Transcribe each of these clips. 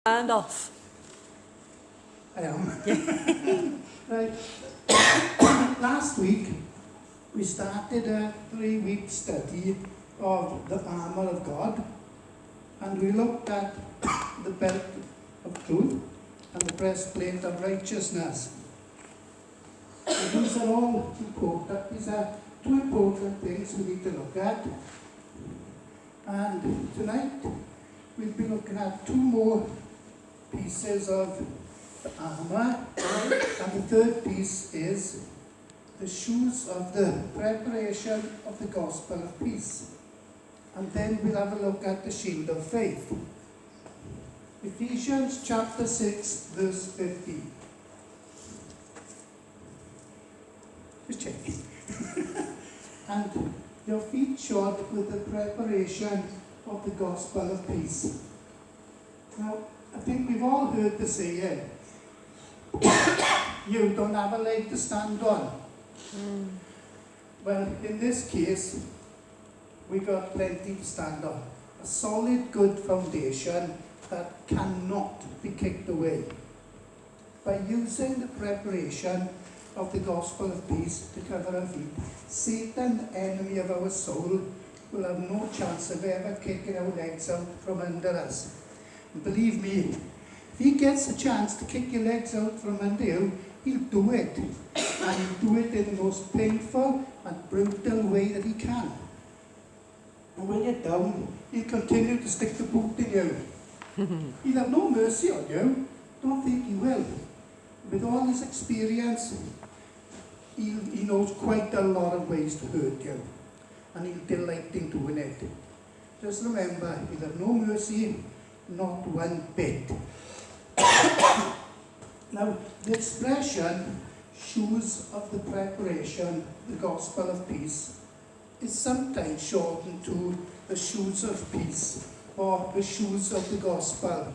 And off. I am. Right. Last week, we started a 3-week study of the armour of God, and we looked at the belt of truth and the breastplate of righteousness. And these are all important. These are two important things we need to look at. And tonight, we'll be looking at two more pieces of the armour, and the third piece is the shoes of the preparation of the gospel of peace. And then we'll have a look at the shield of faith. Ephesians chapter 6, verse 15. Just checking. And your feet shod with the preparation of the gospel of peace. Now, I think we've all heard the saying, you don't have a leg to stand on. Well, in this case, we got plenty to stand on. A solid, good foundation that cannot be kicked away. By using the preparation of the gospel of peace to cover our feet, Satan, the enemy of our soul, will have no chance of ever kicking our legs out from under us. And believe me, if he gets a chance to kick your legs out from under you, he'll do it. And he'll do it in the most painful and brutal way that he can. And when you're down, he'll continue to stick the boot in you. He'll have no mercy on you. Don't think he will. With all his experience, he knows quite a lot of ways to hurt you. And he'll delight in doing it. Just remember, he'll have no mercy, not one bit. Now, the expression, shoes of the preparation, the gospel of peace, is sometimes shortened to the shoes of peace, or the shoes of the gospel.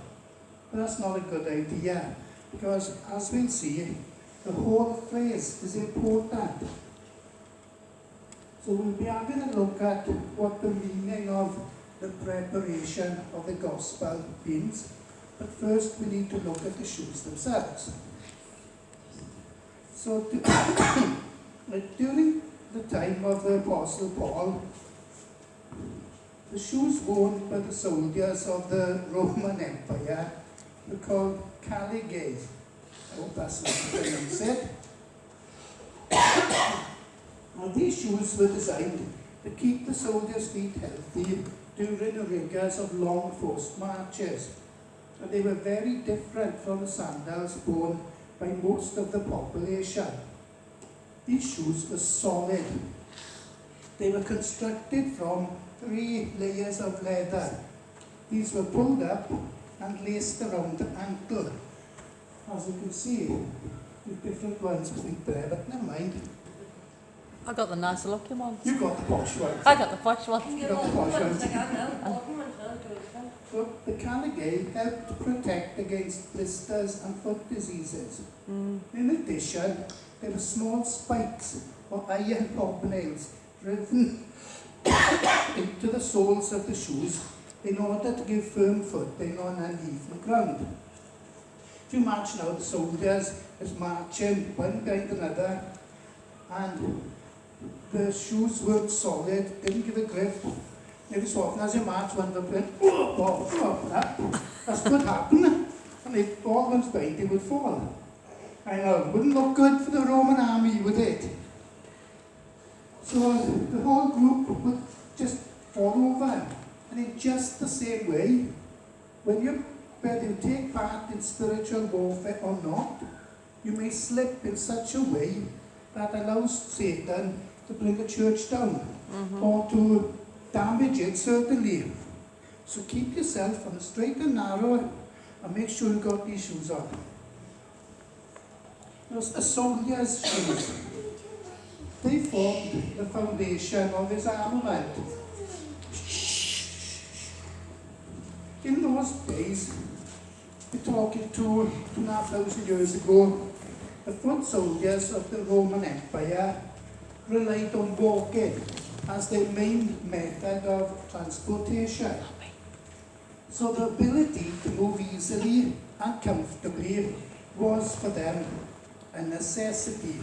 But that's not a good idea, because as we'll see, the whole phrase is important. So we'll be having a look at what the meaning of the preparation of the gospel means. But first we need to look at the shoes themselves. So during the time of the Apostle Paul, the shoes worn by the soldiers of the Roman Empire were called caligae. I hope that's not pronounced it. Now these shoes were designed to keep the soldiers' feet healthy during the rigors of long forced marches. And they were very different from the sandals worn by most of the population. These shoes were solid. They were constructed from 3 layers of leather. These were pulled up and laced around the ankle. As you can see, the different ones I think there, but never mind. I got the nicer looking ones. You got the posh ones. I got the posh ones. You got the posh ones. So the caligae helped to protect against blisters and foot diseases. In addition, there were small spikes or iron hobnails driven into the soles of the shoes in order to give firm footing on uneven ground. If you imagine how the soldiers is marching one behind another, and the shoes weren't solid, didn't give a grip. Every so often as you march, one of them went, that's could happen. And if all one's behind, they would fall. I know, it wouldn't look good for the Roman army, would it? So the whole group would just fall over. And in just the same way, whether you take part in spiritual warfare or not, you may slip in such a way that allows Satan to bring the church down, or to damage it, certainly. So keep yourself on the straight and narrow, and make sure you got these shoes on. Now, a soldier's shoes, they formed the foundation of his armament. In those days, we're talking 2,500 years ago, the foot soldiers of the Roman Empire relied on walking as their main method of transportation. So the ability to move easily and comfortably was for them a necessity.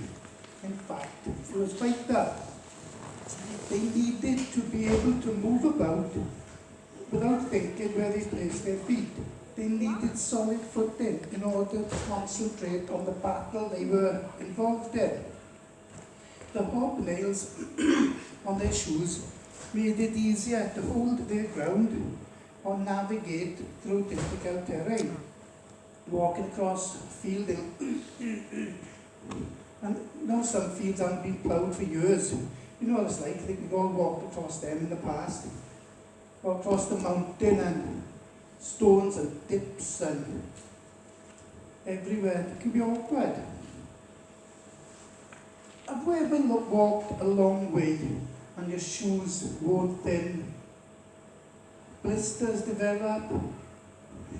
In fact, it was vital. They needed to be able to move about without thinking where they placed their feet. They needed solid footing in order to concentrate on the battle they were involved in. The hobnails on their shoes made it easier to hold their ground or navigate through difficult terrain. Walking across a field, and now some fields haven't been ploughed for years. You know what it's like, I think we've all walked across them in the past. Or across the mountain and stones and dips and everywhere. It can be awkward. Have you ever walked a long way and your shoes worn thin? Blisters develop?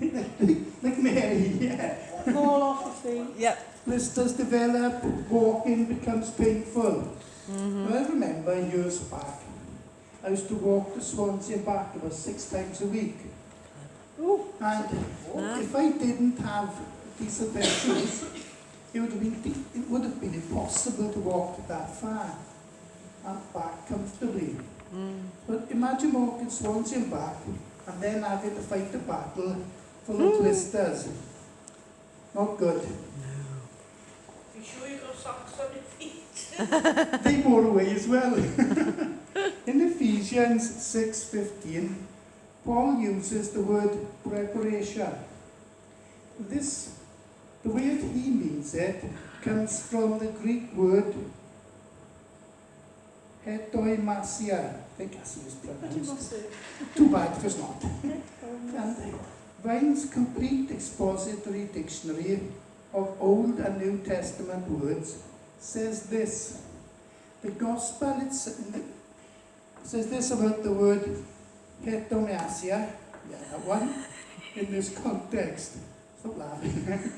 like Mary, yeah. Fall off the feet. Yep. Blisters develop, walking becomes painful. Well, I remember years back, I used to walk to Swansea and back about 6 times a week. Ooh. And if I didn't have decent pair of shoes, it would have been impossible to walk that far and back comfortably. But imagine walking Swansea and back and then having to fight a battle full of blisters. Not good. You sure you got socks on your feet? They wore away as well. In Ephesians 6:15, Paul uses the word preparation. The way that he means it comes from the Greek word hetoimasia. I think that's how it's pronounced. Too bad if it's not. And Vine's complete expository dictionary of Old and New Testament words says this. The gospel says this about the word hetoimasia. Yeah, that one. In this context. Stop laughing.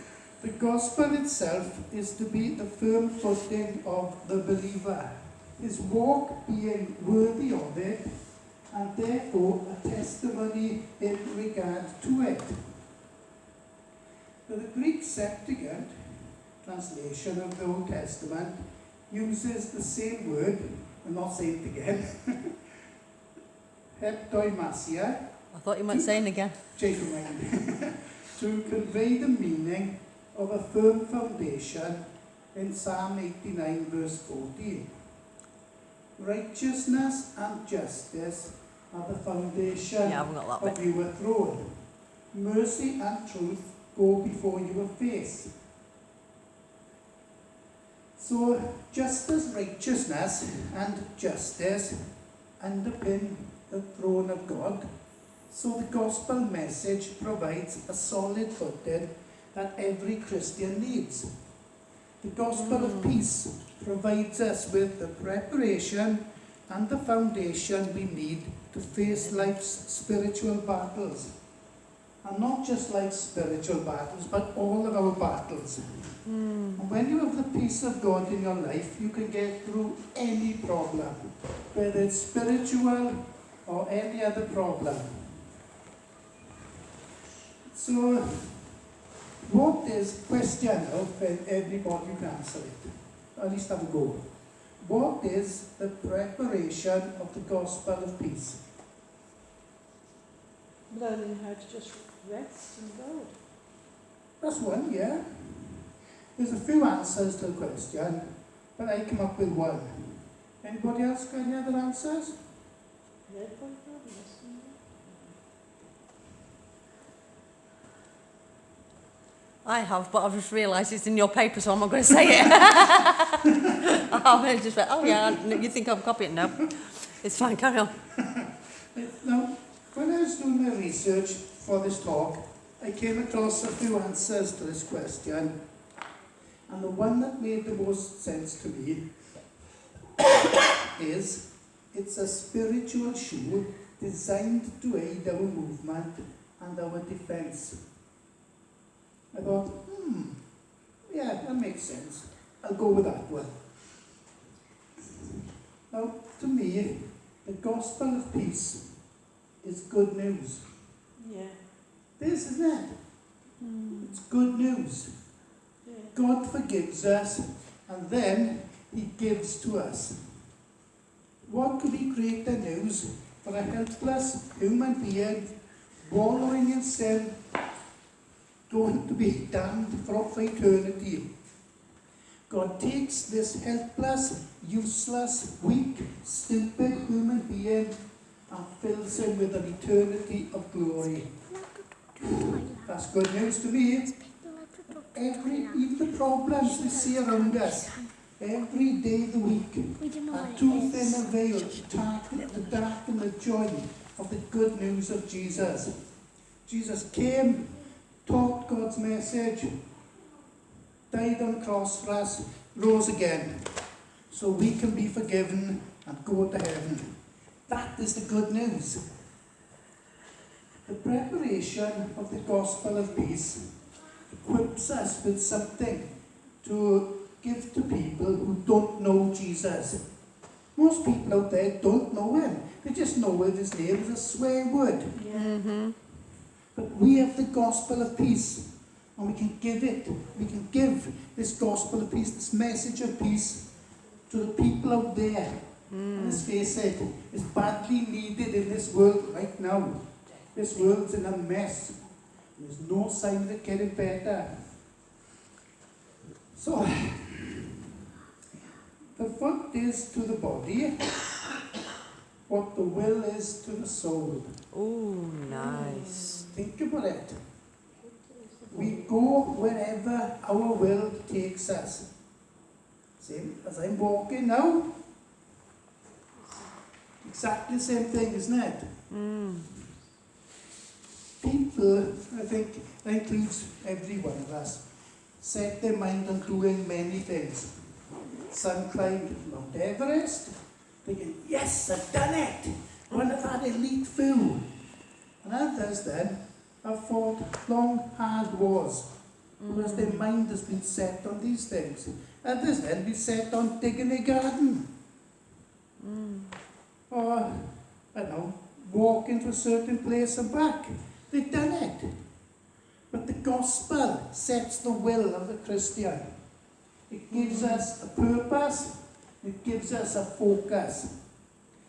The gospel itself is to be the firm footing of the believer, his walk being worthy of it, and therefore a testimony in regard to it. Now, the Greek Septuagint translation of the Old Testament uses the same word, I'm not saying it again, heptoimasia. I thought you might say it again. Change your mind. To convey the meaning of a firm foundation in Psalm 89 verse 14. Righteousness and justice are the foundation Yeah, I haven't got that of bit. your throne. Mercy and truth go before your face. So, just as righteousness and justice underpin the throne of God, so the gospel message provides a solid footing that every Christian needs. The gospel of peace provides us with the preparation and the foundation we need to face life's spiritual battles. And not just life's spiritual battles, but all of our battles. And when you have the peace of God in your life, you can get through any problem, whether it's spiritual or any other problem. So, what is question now, when everybody can answer it? At least have a go. What is the preparation of the gospel of peace? Learning how to just rest in God. That's one, yeah. There's a few answers to the question, but I come up with one. Anybody else got any other answers? I have, but I've just realised it's in your paper, so I'm not going to say it. I just went, oh yeah, you think I'm copying? No. It's fine, carry on. Now, when I was doing my research for this talk, I came across a few answers to this question. And the one that made the most sense to me is, it's a spiritual shoe designed to aid our movement and our defense. I thought, yeah, that makes sense. I'll go with that one. Now, to me, the gospel of peace is good news. Yeah. This, isn't it? It's good news. God forgives us, and then he gives to us. What could be greater news for a helpless human being wallowing in sin, going to be damned for eternity? God takes this helpless, useless, weak, stupid human being and fills him with an eternity of glory. That's good news to me. Even the problems we see around us, every day of the week, are too thin a veil to darken the joy of the good news of Jesus. Jesus came, taught God's message, died on the cross for us, rose again, so we can be forgiven and go to heaven. That is the good news. The preparation of the gospel of peace equips us with something to give to people who don't know Jesus. Most people out there don't know him. They just know it, his name is a swear word. But we have the gospel of peace, and we can give it. We can give this gospel of peace, this message of peace, to the people out there. And let's face it, it's badly needed in this world right now. This world's in a mess. There's no sign of it getting better. So, the foot is to the body what the will is to the soul. Oh, nice. Think about it. We go wherever our will takes us. Same as I'm walking now. Exactly the same thing, isn't it? People, I think, that includes every one of us, set their mind on doing many things. Some climbed Mount Everest, thinking, yes, I've done it. One of that elite few. And others then have fought long, hard wars, because their mind has been set on these things. Others then be set on digging a garden. Or, I don't know, walking to a certain place and back. They've done it. But the gospel sets the will of the Christian. It gives us a purpose. It gives us a focus.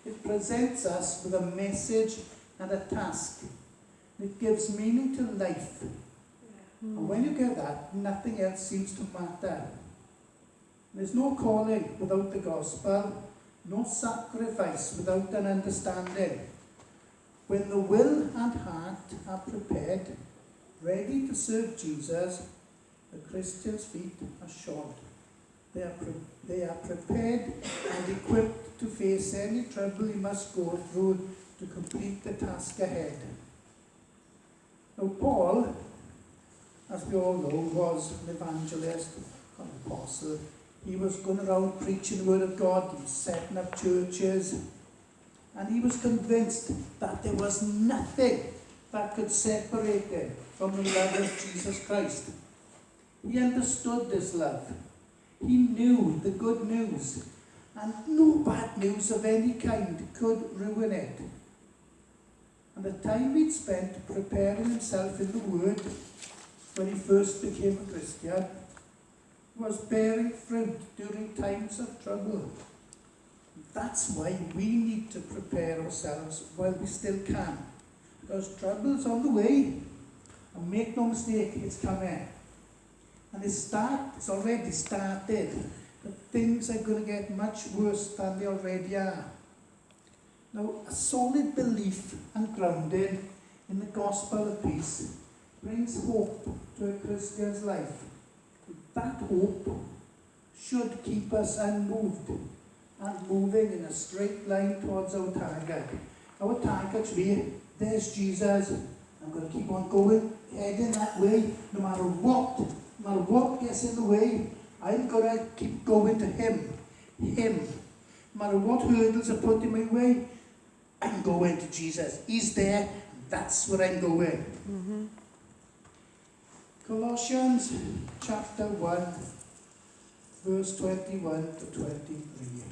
It presents us with a message and a task. It gives meaning to life. And when you get that, nothing else seems to matter. There's no calling without the gospel, no sacrifice without an understanding. When the will and heart are prepared, ready to serve Jesus, the Christian's feet are shod. They are prepared and equipped to face any trouble he must go through to complete the task ahead. Now Paul, as we all know, was an evangelist, an apostle. He was going around preaching the word of God, he was setting up churches, and he was convinced that there was nothing that could separate him from the love of Jesus Christ. He understood this love. He knew the good news, and no bad news of any kind could ruin it. And the time he'd spent preparing himself in the Word when he first became a Christian was bearing fruit during times of trouble. That's why we need to prepare ourselves while we still can. Because trouble's on the way. And make no mistake, it's coming. And it's already started. But things are going to get much worse than they already are. Now, a solid belief and grounding in the gospel of peace brings hope to a Christian's life. That hope should keep us unmoved and moving in a straight line towards our target. Our target should be, there's Jesus. I'm going to keep on going, heading that way, no matter what gets in the way. I'm going to keep going to Him. No matter what hurdles are put in my way, I'm going to Jesus. He's there. That's where I'm going. Colossians chapter 1, verse 21 to 23.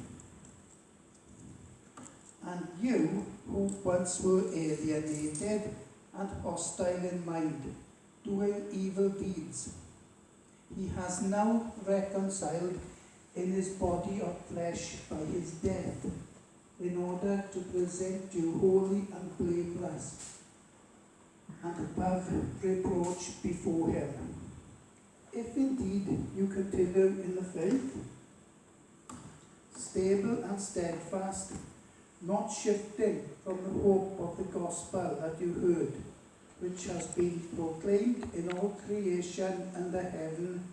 And you who once were alienated and hostile in mind, doing evil deeds. He has now reconciled in his body of flesh by his death, in order to present you holy and blameless and above reproach before him. If indeed you continue in the faith, stable and steadfast, not shifting from the hope of the gospel that you heard, which has been proclaimed in all creation under heaven,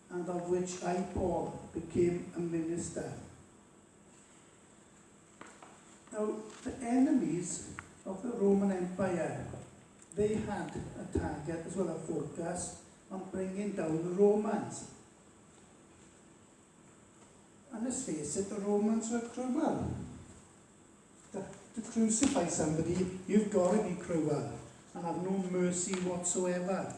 and of which I, Paul, became a minister. Now, the enemies of the Roman Empire, they had a target as well, a focus on bringing down the Romans. And let's face it, the Romans were cruel. To crucify somebody, you've got to be cruel and have no mercy whatsoever.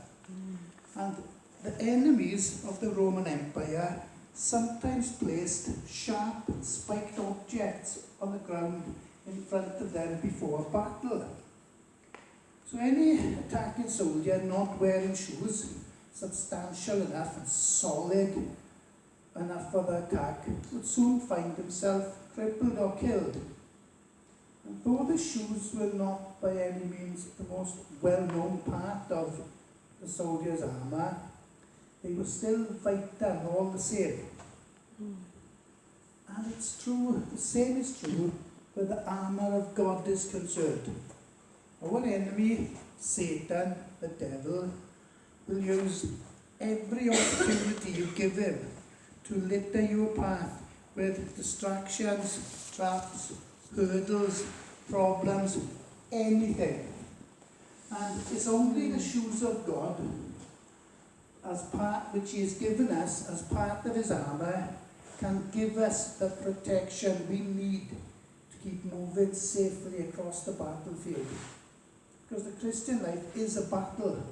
And the enemies of the Roman Empire sometimes placed sharp, spiked objects on the ground in front of them before a battle. So any attacking soldier not wearing shoes, substantial enough and solid enough for the attack, would soon find himself crippled or killed. And though the shoes were not by any means the most well-known part of the soldier's armour, they were still vital all the same. And it's true, the same is true where the armour of God is concerned. Our enemy, Satan, the devil, will use every opportunity you give him to litter your path with distractions, traps, hurdles, problems, anything. And it's only the shoes of God, as part which he has given us as part of his armour, can give us the protection we need to keep moving safely across the battlefield. Because the Christian life is a battle.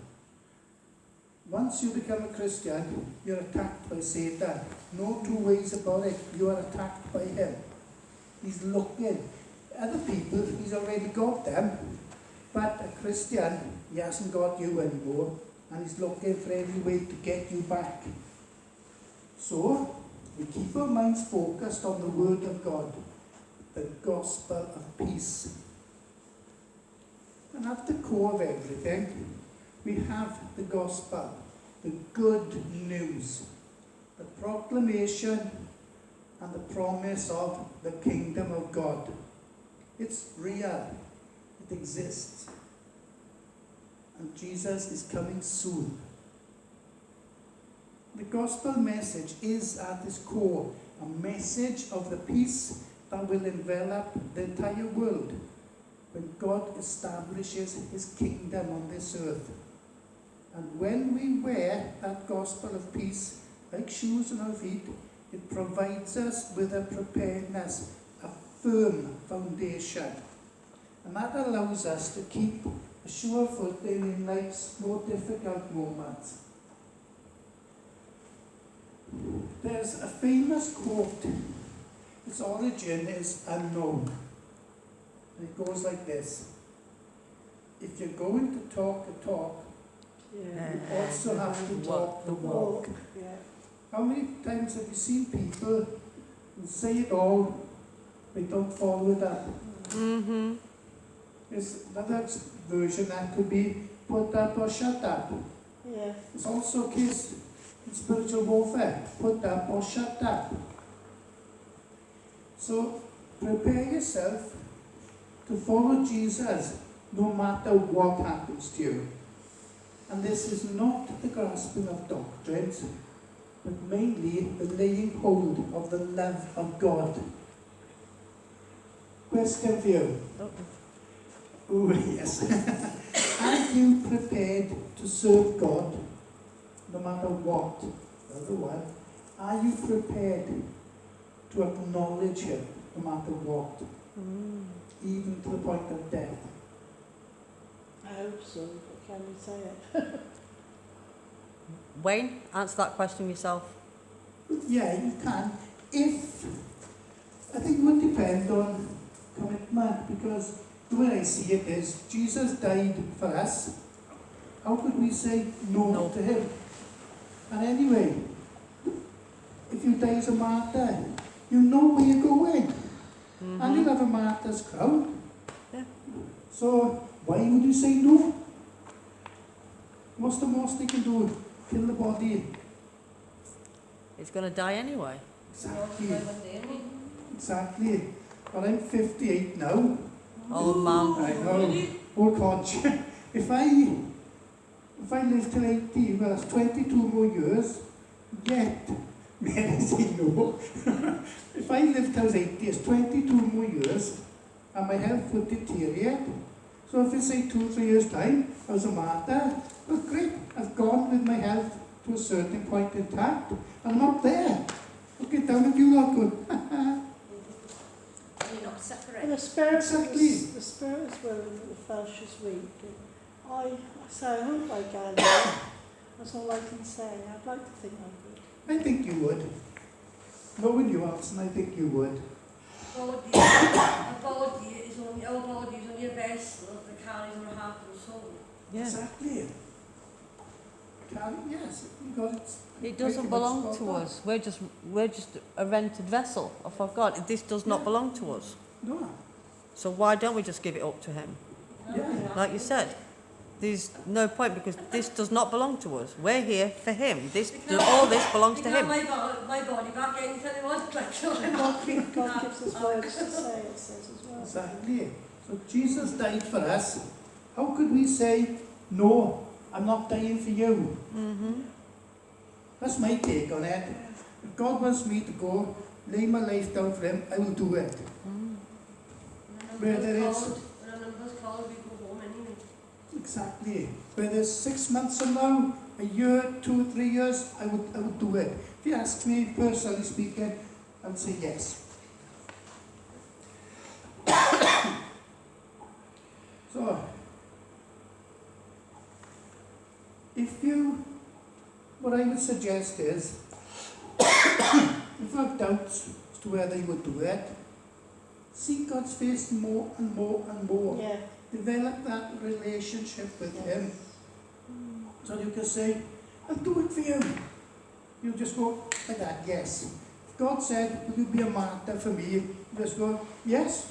Once you become a Christian, you're attacked by Satan. No two ways about it. You are attacked by him. He's looking. Other people, he's already got them. But a Christian, he hasn't got you anymore. And he's looking for every way to get you back. So, we keep our minds focused on the Word of God, the gospel of peace. And at the core of everything, we have the gospel, the good news, the proclamation and the promise of the kingdom of God. It's real, it exists, and Jesus is coming soon. The gospel message is at its core a message of the peace that will envelop the entire world when God establishes his kingdom on this earth. And when we wear that gospel of peace like shoes on our feet, it provides us with a preparedness, a firm foundation. And that allows us to keep a sure footing in life's more difficult moments. There's a famous quote. Its origin is unknown. And it goes like this. If you're going to talk the talk, you also have to walk the walk. Yeah. How many times have you seen people who say it all, they don't follow it up? Mm-hmm. There's another version that could be put up or shut up. Yeah. It's also a case in spiritual warfare, put up or shut up. So prepare yourself to follow Jesus no matter what happens to you. And this is not the grasping of doctrines, but mainly the laying hold of the love of God. Question for you. Oh, yes. Are you prepared to serve God no matter what? The other one. Are you prepared to acknowledge him no matter what? Even to the point of death? I hope so, but can we say it? Wayne, answer that question yourself. Yeah, you can. I think it would depend on commitment, because the way I see it is, Jesus died for us. How could we say no, No. to him? And anyway, if you die as a martyr, you know where you're going. And you'll have a martyr's crown. Yeah. So, why would you say no? What's the most they can do? Kill the body. It's going to die anyway. Exactly. Exactly. But I'm 58 now. Oh, man. I know. Oh, conch. If I live till 80, well, that's 22 more years, yet, may I say no? If I live till 80, it's 22 more years, and my health would deteriorate. So if it's say 2-3 years' time, I was a martyr, well, great, I've gone with my health to a certain point intact, and I'm not there. Okay, down at you lot good. You're not separate. And the spirit Exactly. the spirit is willing, but the flesh is weak. And I say I hope I can. That's all I can say. I'd like to think I could. I think you would. Knowing you, Alison, I think you would. A body is only a vessel that carries our heart and soul. Yeah. Exactly. Yes, because It doesn't belong to us. We're just a rented vessel of God. This does not belong to us. No. So why don't we just give it up to him? Yeah. Like you said, there's no point because this does not belong to us. We're here for him. All this belongs to him. My body back anytime I want, like, so I'm God gives us words to say, it says as well. Exactly. So Jesus died for us. How could we say, no, I'm not dying for you? That's my take on it. If God wants me to go, lay my life down for him, I will do it. Whether it's when a number's called, we go home anyway. exactly, whether it's 6 months from now, a year, 2 or 3 years, I would do it. If you ask me, personally speaking, I would say yes. So, what I would suggest is, if you have doubts as to whether you would do it, seek God's face more and more and more. Yeah. Develop that relationship with Yes. Him. So you can say, I'll do it for you. You just go like that, yes. If God said, will you be a martyr for me? You just go, yes.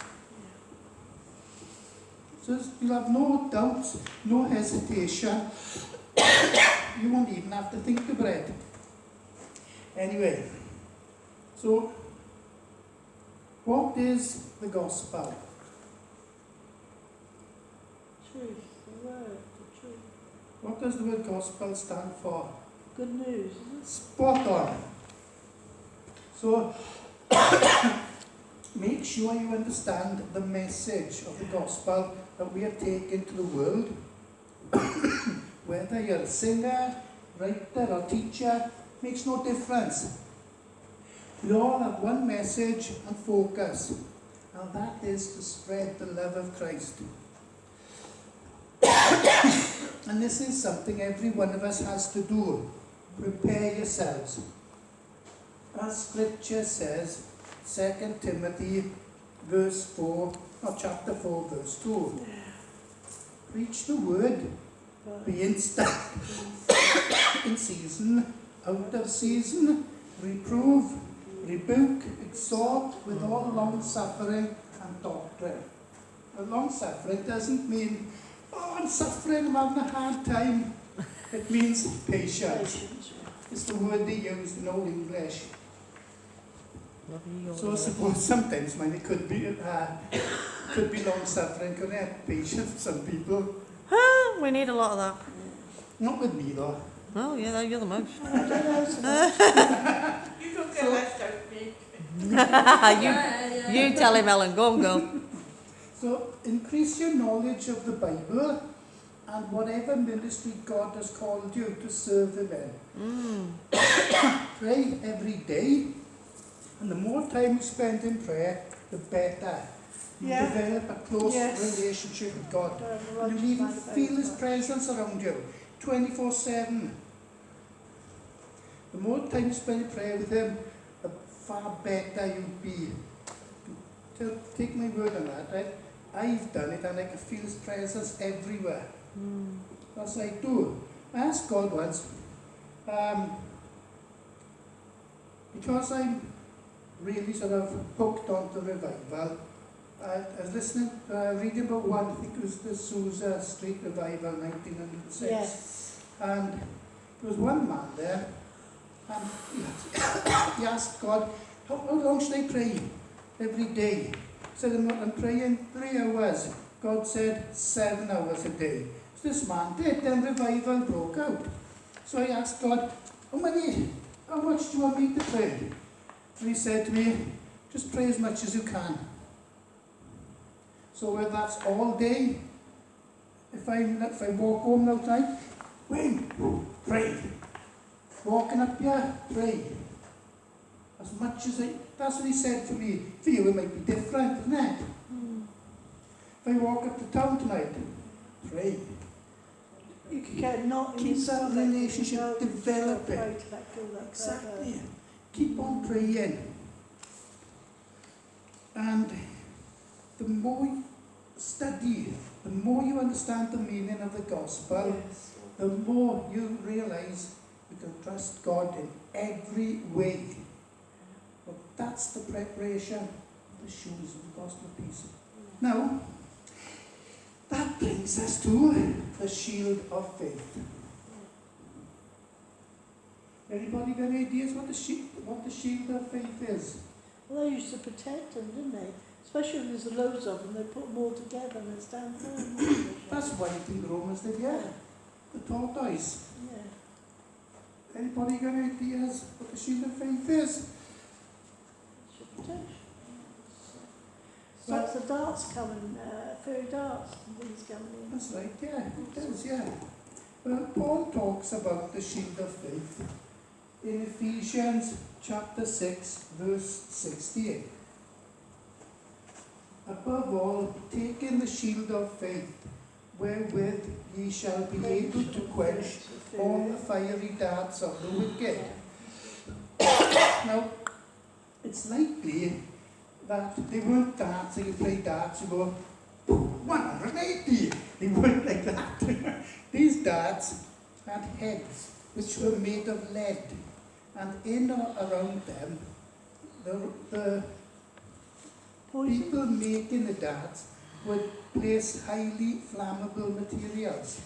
So you'll have no doubts, no hesitation. You won't even have to think about it. Anyway, so what is the gospel? Truth, the word, the truth. What does the word gospel stand for? Good news, isn't it? Spot on. So, make sure you understand the message of the gospel that we are taking to the world. Whether you're a singer, writer or teacher, makes no difference. We all have one message and focus, and that is to spread the love of Christ. And this is something every one of us has to do. Prepare yourselves. As Scripture says, 2 Timothy verse 4, or chapter 4 verse 2. Preach the word, be instant, in season, out of season, reprove, rebuke, exhort with all long suffering and doctrine. And long suffering doesn't mean, oh, I'm suffering, I'm having a hard time. It means patience. Patience, yeah. It's the word they use in Old English. Lovely, So I suppose sometimes when it could be long suffering, could have patience for some people. we need a lot of that. Not with me though. Oh yeah, you're the most. I don't know so much. You don't get left out, me. you tell him, Ellen. Go on, girl. So increase your knowledge of the Bible and whatever ministry God has called you to serve Him in. Pray every day, and the more time you spend in prayer, the better. You Yeah. develop a close Yes. relationship with God. Don't You even write feel His about it. presence around you, 24/7. The more time you spend in prayer with Him, the far better you'll be. So take my word on that, right? I've done it and I can feel His presence everywhere. That's what I do. I asked God once, because I'm really sort of hooked onto revival. I was listening, reading about one, I think it was the Sousa Street Revival, 1906. Yes. And there was one man there, and he asked God, how long should I pray every day? He said, I'm praying 3 hours. God said 7 hours a day. So this man did, then revival broke out. So I asked God, how much do you want me to pray? And he said to me, just pray as much as you can. So whether that's all day, if I walk home now tonight, Wayne, pray. Walking up here, pray. As much as that's what he said to me. For you it might be different, isn't it? If I walk up to town tonight, pray. You could get not Keep that relationship developing. Pray to let go of that Exactly. Keep on praying. And the more you study, the more you understand the meaning of the gospel, Yes. the more you realise you can trust God in every way. But that's the preparation, the shoes of the gospel of peace. Now, that brings us to the shield of faith. Anybody got any ideas what the shield of faith is? Well, they used to protect them, didn't they? Especially when there's loads of them, they put them all together and they stand firm. That's what I think the Romans did, yeah. The tortoise. Yeah. Anybody got any ideas what the shield of faith is? It's your protection. So it's the darts coming, fairy darts and things coming in. That's right, yeah, it does, yeah. Well, Paul talks about the shield of faith in Ephesians chapter 6, verse 68. Above all, taking the shield of faith, wherewith ye shall be able to quench all the fiery darts of the wicked. Now, it's likely that they weren't darts, so you play darts, you go 180. They weren't like that. These darts had heads which were made of lead, and in or around them, the people making the darts would place highly flammable materials.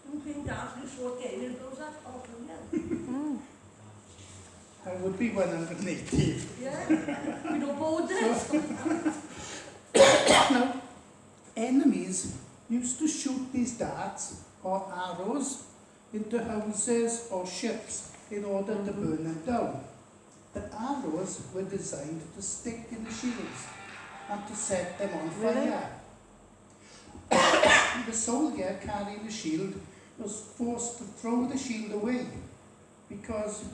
Something darts you throw it in, it goes up off them, I would be 180. yeah. We don't board this. Now, enemies used to shoot these darts or arrows into houses or ships in order to burn them down. The arrows were designed to stick in the shields and to set them on fire. The soldier carrying the shield was forced to throw the shield away because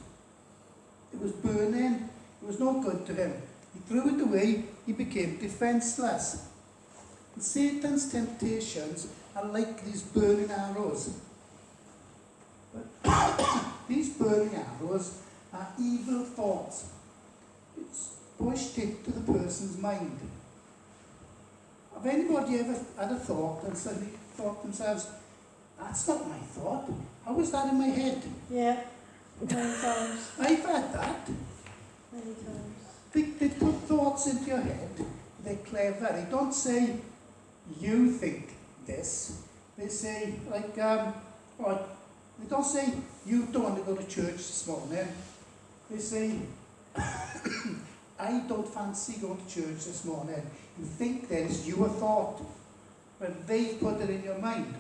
it was burning, it was no good to him. He threw it away, he became defenseless. And Satan's temptations are like these burning arrows. But these burning arrows are evil thoughts. It's pushed into the person's mind. Have anybody ever had a thought and suddenly thought themselves, that's not my thought, how was that in my head? Yeah, many times. I've had that. Many times. They put thoughts into your head, they're clever. They don't say, you think this. They say, like, they don't say, you don't want to go to church this morning. They say, I don't fancy going to church this morning. You think there's your thought, but they put it in your mind.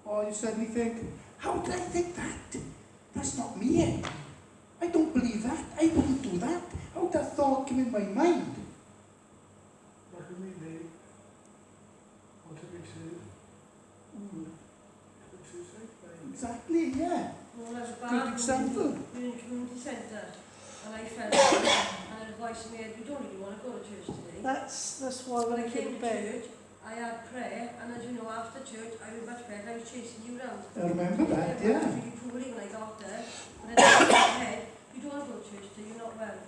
Or you suddenly think, how did I think that? That's not me. I don't believe that. I wouldn't do that. How did that thought come in my mind? That could be me. What did we say? Exactly, yeah. Well, there's a Good bar example. in the community centre, and I felt and advice me, you don't really want to go to church today. That's why When when I I came came to to bed. church, I had prayer, and as you know, after church, I was much better. I was chasing you round. I remember that, I was yeah. really poorly when I got there, but then I got my head, you don't want to go to church today, you're not well.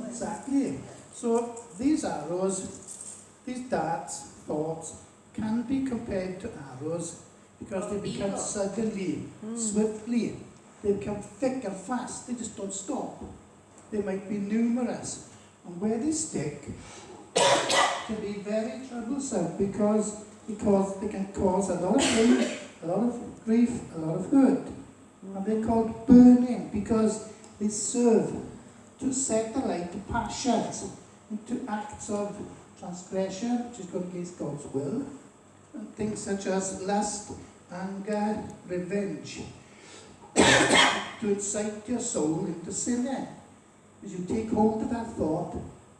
Exactly. So these arrows These darts, thoughts, can be compared to arrows because they become suddenly, swiftly, they become thick and fast, they just don't stop. They might be numerous, and where they stick can be very troublesome because they can cause a lot of pain, a lot of grief, a lot of hurt. And they're called burning because they serve to set alight to passions, into acts of transgression, which is going against God's will, and things such as lust, anger, revenge, to incite your soul into sinning. As you take hold of that thought,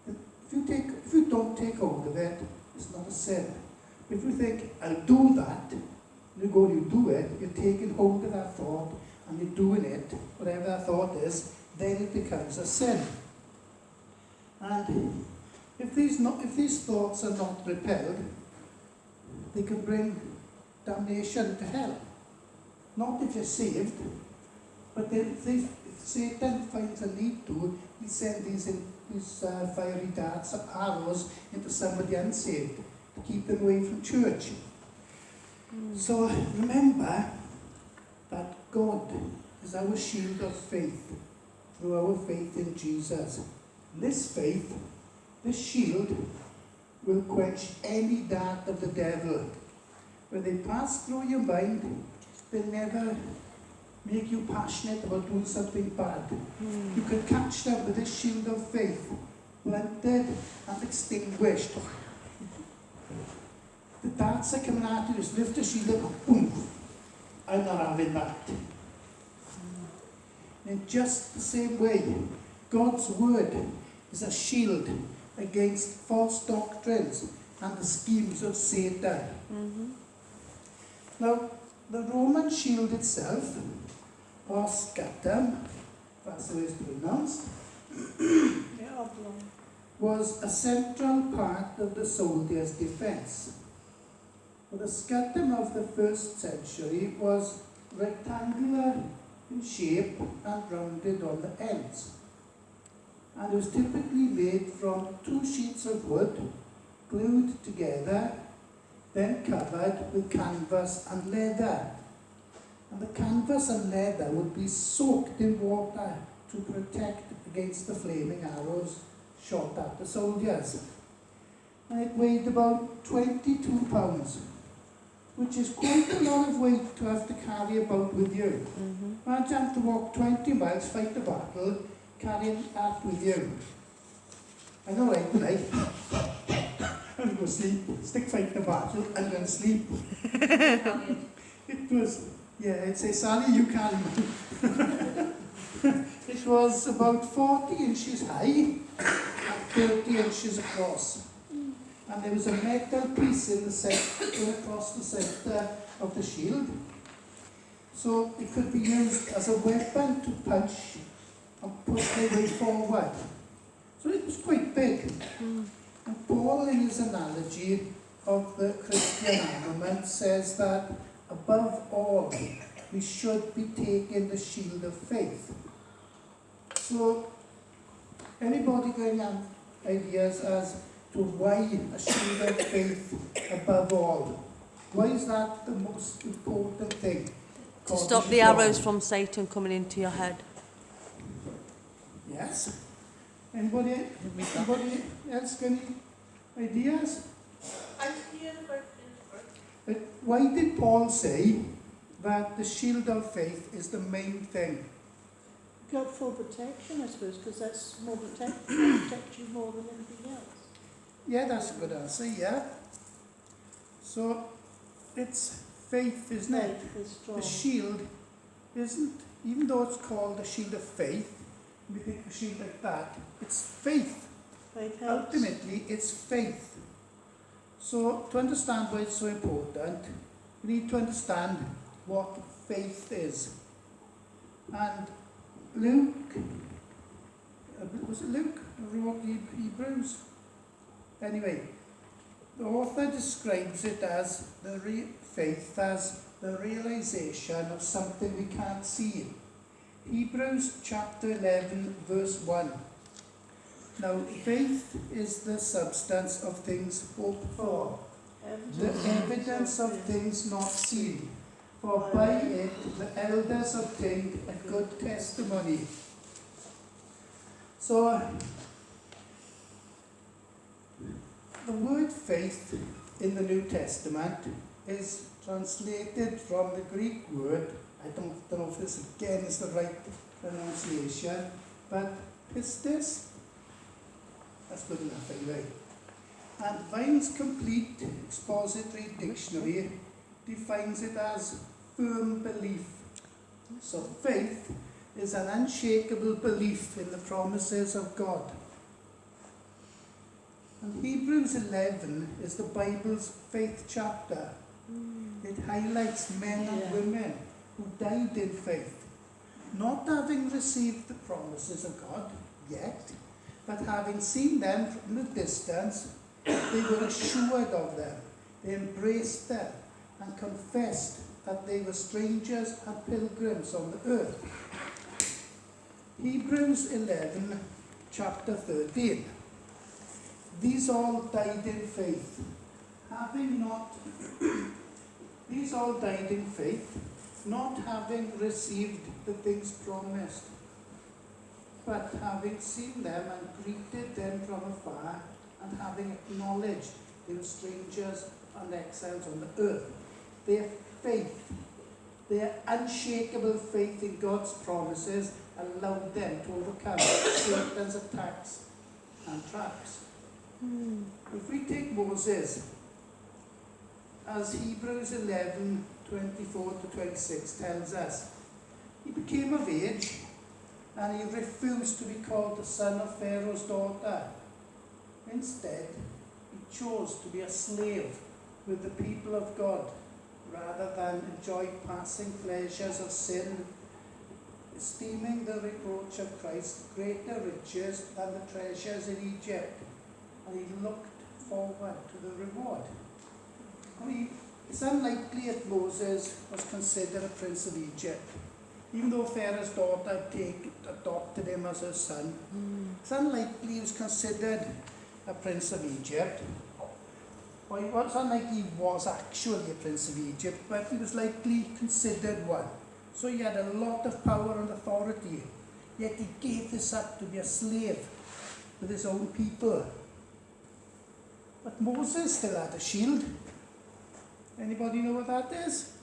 if you don't take hold of it, it's not a sin. If you think, I'll do that, you go and you do it, you're taking hold of that thought, and you're doing it, whatever that thought is, then it becomes a sin. And if these thoughts are not repelled, they can bring damnation to hell. Not if you're saved, but if Satan finds a need to, he sends these fiery darts or arrows into somebody unsaved to keep them away from church. So remember that God is our shield of faith through our faith in Jesus. This faith, this shield, will quench any dart of the devil. When they pass through your mind, they never make you passionate about doing something bad. You can catch them with this shield of faith, blunted and extinguished. The darts are coming at you, just lift the shield up, boom. I'm not having that. In just the same way, God's word is a shield against false doctrines and the schemes of Satan. Now, the Roman shield itself, or scatum, that's the way it's pronounced, was a central part of the soldier's defense. The scatum of the 1st century was rectangular in shape and rounded on the ends. And it was typically made from 2 sheets of wood glued together, then covered with canvas and leather. And the canvas and leather would be soaked in water to protect against the flaming arrows shot at the soldiers. And it weighed about 22 pounds, which is quite a lot of weight to have to carry about with you. Imagine having to walk 20 miles, fight the battle, carrying that with you. I know, right, when I'm going to sleep, stick fight the battle, and then sleep. It was, yeah, I'd say, Sally, you can. It was about 40 inches high and 30 inches across. And there was a metal piece in the center, across the center of the shield. So it could be used as a weapon to punch and push their way forward. So it was quite big. And Paul, in his analogy of the Christian armament, says that above all, we should be taking the shield of faith. So, anybody got any ideas as to why a shield of faith above all? Why is that the most important thing? To stop the arrows from Satan coming into your head. Yes. Anybody else got any ideas? Why did Paul say that the shield of faith is the main thing? Got for protection, I suppose, because that's more protect you more than anything else. Yeah, that's a good answer, yeah. So, it's faith, isn't it? Faith is strong. The shield isn't, even though it's called the shield of faith, we think a shield like that, it's faith. Faith helps. Ultimately, it's faith. So, to understand why it's so important, we need to understand what faith is. And Luke, was it Luke who wrote the Hebrews? Anyway, the author describes it as faith as the realization of something we can't see. Hebrews chapter 11 verse 1. Now, faith is the substance of things hoped for, the evidence of things not seen. For by it the elders obtained a good testimony. So, the word faith in the New Testament is translated from the Greek word, I don't know if this again is the right pronunciation, but pistis. That's good enough anyway. And Vine's Complete Expository Dictionary defines it as firm belief. So faith is an unshakable belief in the promises of God. And Hebrews 11 is the Bible's faith chapter. It highlights men and women who died in faith, not having received the promises of God yet, but having seen them from a distance. They were assured of them, they embraced them, and confessed that they were strangers and pilgrims on the earth. Hebrews 11, chapter 13. These all died in faith, these all died in faith, not having received the things promised, but having seen them and greeted them from afar, and having acknowledged they were strangers and exiles on the earth. Their faith, their unshakable faith in God's promises, allowed them to overcome Satan's attacks and traps. If we take Moses, as Hebrews 11, 24 to 26 tells us, he became of age and he refused to be called the son of Pharaoh's daughter. Instead, he chose to be a slave with the people of God rather than enjoy passing pleasures of sin, esteeming the reproach of Christ greater riches than the treasures in Egypt, and he looked forward to the reward. I mean, it's unlikely that Moses was considered a prince of Egypt. Even though Pharaoh's daughter adopted him as her son, it's unlikely he was considered a prince of Egypt. Well, it's unlikely he was actually a prince of Egypt, but he was likely considered one. So he had a lot of power and authority, yet he gave this up to be a slave with his own people. But Moses still had a shield. Anybody know what that is?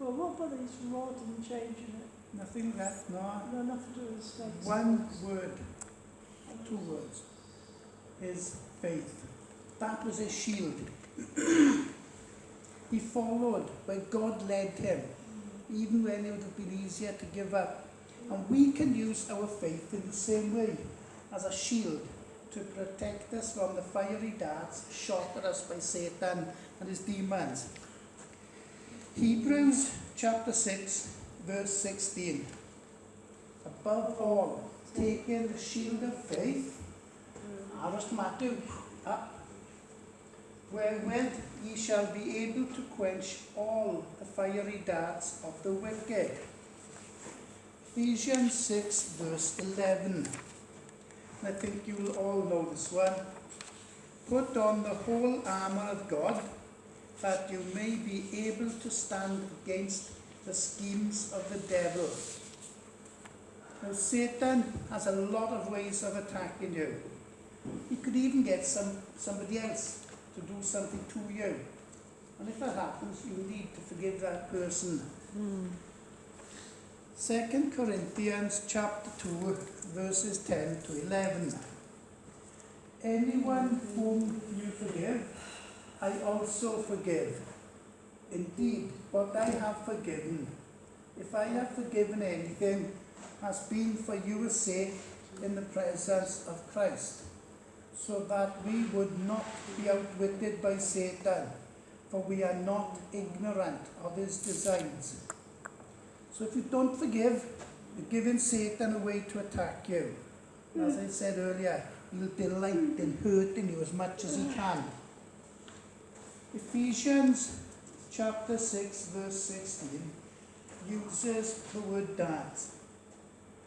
Well, what about his rod and changing it? Nothing left, no. No, nothing to do with snakes. One word, 2 words, is faith. That was his shield. He followed where God led him, even when it would have been easier to give up. And we can use our faith in the same way, as a shield to protect us from the fiery darts shot at us by Satan and his demons. Hebrews chapter 6, verse 16. Above all, taking the shield of faith, wherewith ye shall be able to quench all the fiery darts of the wicked. Ephesians 6, verse 11. I think you will all know this one. Put on the whole armour of God, that you may be able to stand against the schemes of the devil. Now, Satan has a lot of ways of attacking you. He could even get somebody else to do something to you. And if that happens, you need to forgive that person. 2 Corinthians chapter 2, verses 10 to 11. Anyone whom you forgive, I also forgive. Indeed, what I have forgiven, if I have forgiven anything, has been for your sake in the presence of Christ, so that we would not be outwitted by Satan, for we are not ignorant of his designs. So if you don't forgive, you're giving Satan a way to attack you. As I said earlier, he'll delight in hurting you as much as he can. Ephesians chapter 6, verse 16 uses the word darts.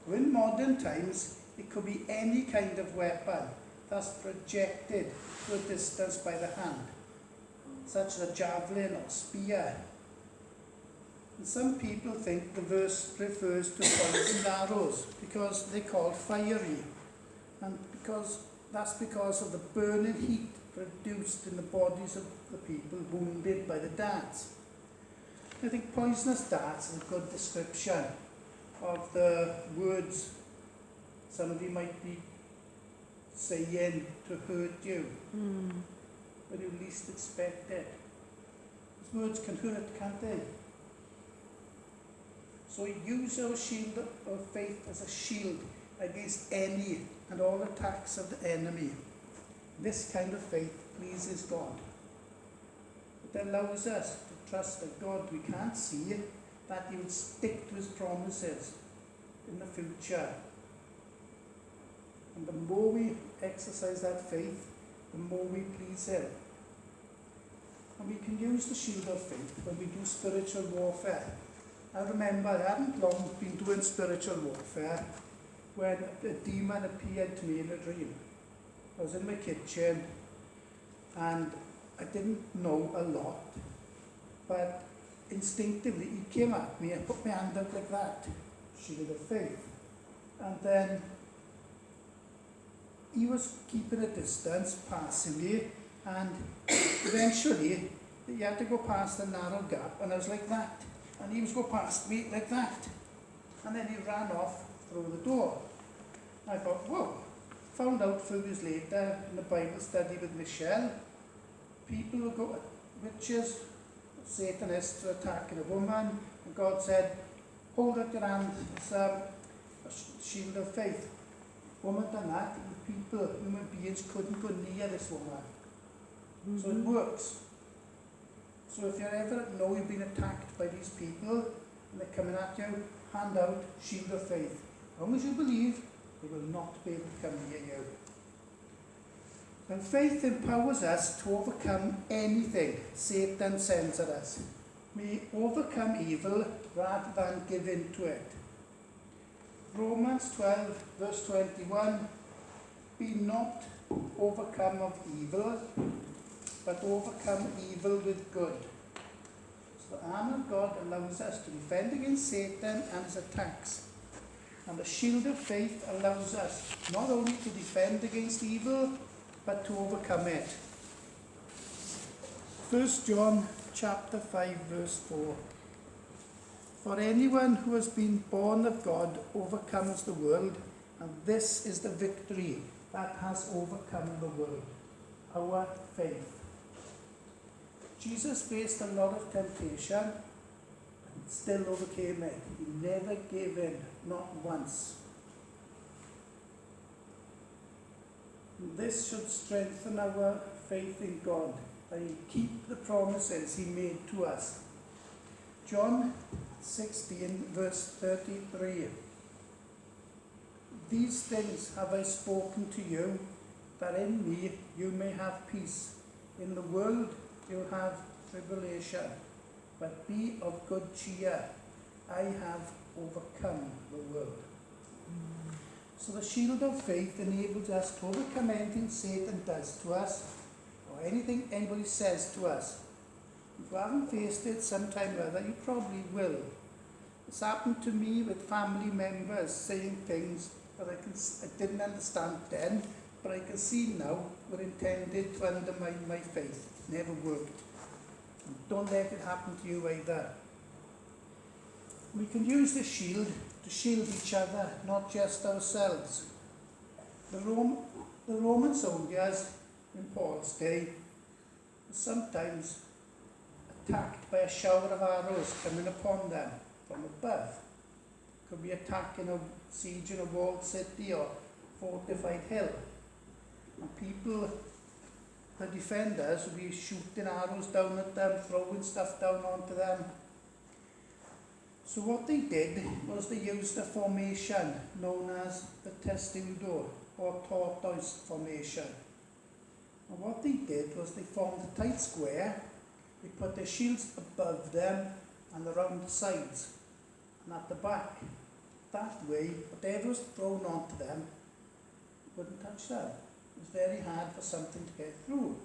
In modern times, It could be any kind of weapon that's projected to a distance by the hand, such as a javelin or spear. And some people think the verse refers to poisoned arrows because they're called fiery, and that's because of the burning heat produced in the bodies of the people wounded by the darts. I think poisonous darts is a good description of the words somebody might be saying to hurt you, but you least expect it. Those words can hurt, can't they? So use our shield of faith as a shield against any and all attacks of the enemy. This kind of faith pleases God. It allows us to trust that God we can't see, that He would stick to His promises in the future. And the more we exercise that faith, the more we please Him. And we can use the shield of faith when we do spiritual warfare. I remember I hadn't long been doing spiritual warfare when a demon appeared to me in a dream. I was in my kitchen and I didn't know a lot, but instinctively he came at me and put my hand out like that, shield of faith. And then he was keeping a distance, passing me, and eventually he had to go past a narrow gap, and I was like that. And he was go past me like that. And then he ran off through the door. I thought, whoa. Found out a few years later in the Bible study with Michelle, people who go, witches, Satanists were attacking a woman, and God said, hold up your hand, it's a shield of faith. Woman done that, and people, human beings couldn't go near this woman. So it works. So if you ever know you've been attacked by these people, and they're coming at you, hand out shield of faith. As long as you believe, they will not be able to come near you. And faith empowers us to overcome anything Satan sends at us. We overcome evil rather than give in to it. Romans 12 verse 21, be not overcome of evil, but overcome evil with good. So the armour of God allows us to defend against Satan and his attacks. And the shield of faith allows us not only to defend against evil, but to overcome it. 1 John chapter 5 verse 4. For anyone who has been born of God overcomes the world, and this is the victory that has overcome the world, our faith. Jesus faced a lot of temptation and still overcame it. He never gave in, not once. This should strengthen our faith in God, that He keep the promises He made to us. John 16 verse 33. These things have I spoken to you, that in me you may have peace. In the world you have tribulation, but be of good cheer. I have overcome the world. So the shield of faith enables us to overcome anything Satan does to us, or anything anybody says to us. If you haven't faced it sometime or other, you probably will. It's happened to me with family members saying things that I didn't understand then, but I can see now were intended to undermine my faith. It never worked. And don't let it happen to you either. We can use the shield to shield each other, not just ourselves. The Roman soldiers in Paul's day were sometimes attacked by a shower of arrows coming upon them from above. Could be attacking a siege in a walled city or fortified hill. And people, the defenders, would be shooting arrows down at them, throwing stuff down onto them. So what they did was they used a formation known as the testudo, or tortoise formation. And what they did was they formed a tight square, they put their shields above them and around the sides and at the back. That way, whatever was thrown onto them wouldn't touch them. It was very hard for something to get through.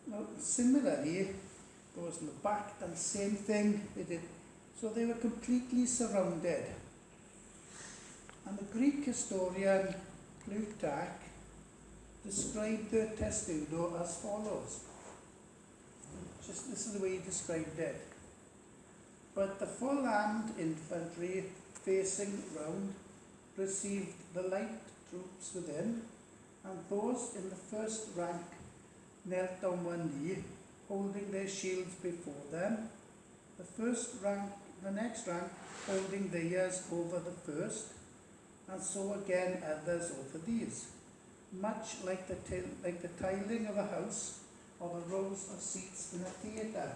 Now, similarly, those in the back done the same thing. They did. So they were completely surrounded. And the Greek historian Plutarch described the testudo as follows. This is the way he described it. But the full-armed infantry facing round received the light troops within, and those in the first rank knelt on one knee, holding their shields before them. The next rank holding theirs over the first, and so again others over these, much like the tiling of a house or the rows of seats in a theatre,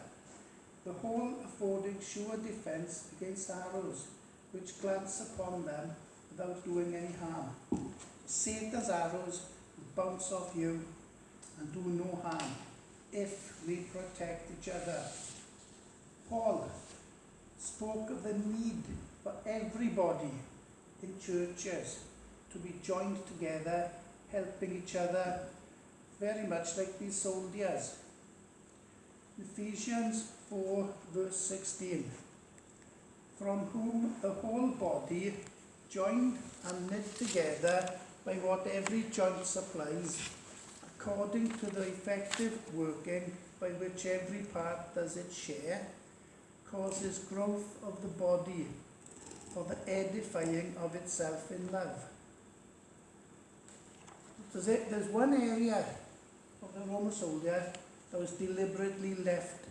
the whole affording sure defence against arrows which glance upon them without doing any harm. Satan's arrows bounce off you and do no harm if we protect each other. Paul spoke of the need for everybody in churches to be joined together, helping each other, very much like these soldiers. Ephesians 4 verse 16, from whom the whole body, joined and knit together by what every joint supplies, according to the effective working by which every part does its share, causes growth of the body for the edifying of itself in love. There's one area of the Roman soldier that was deliberately left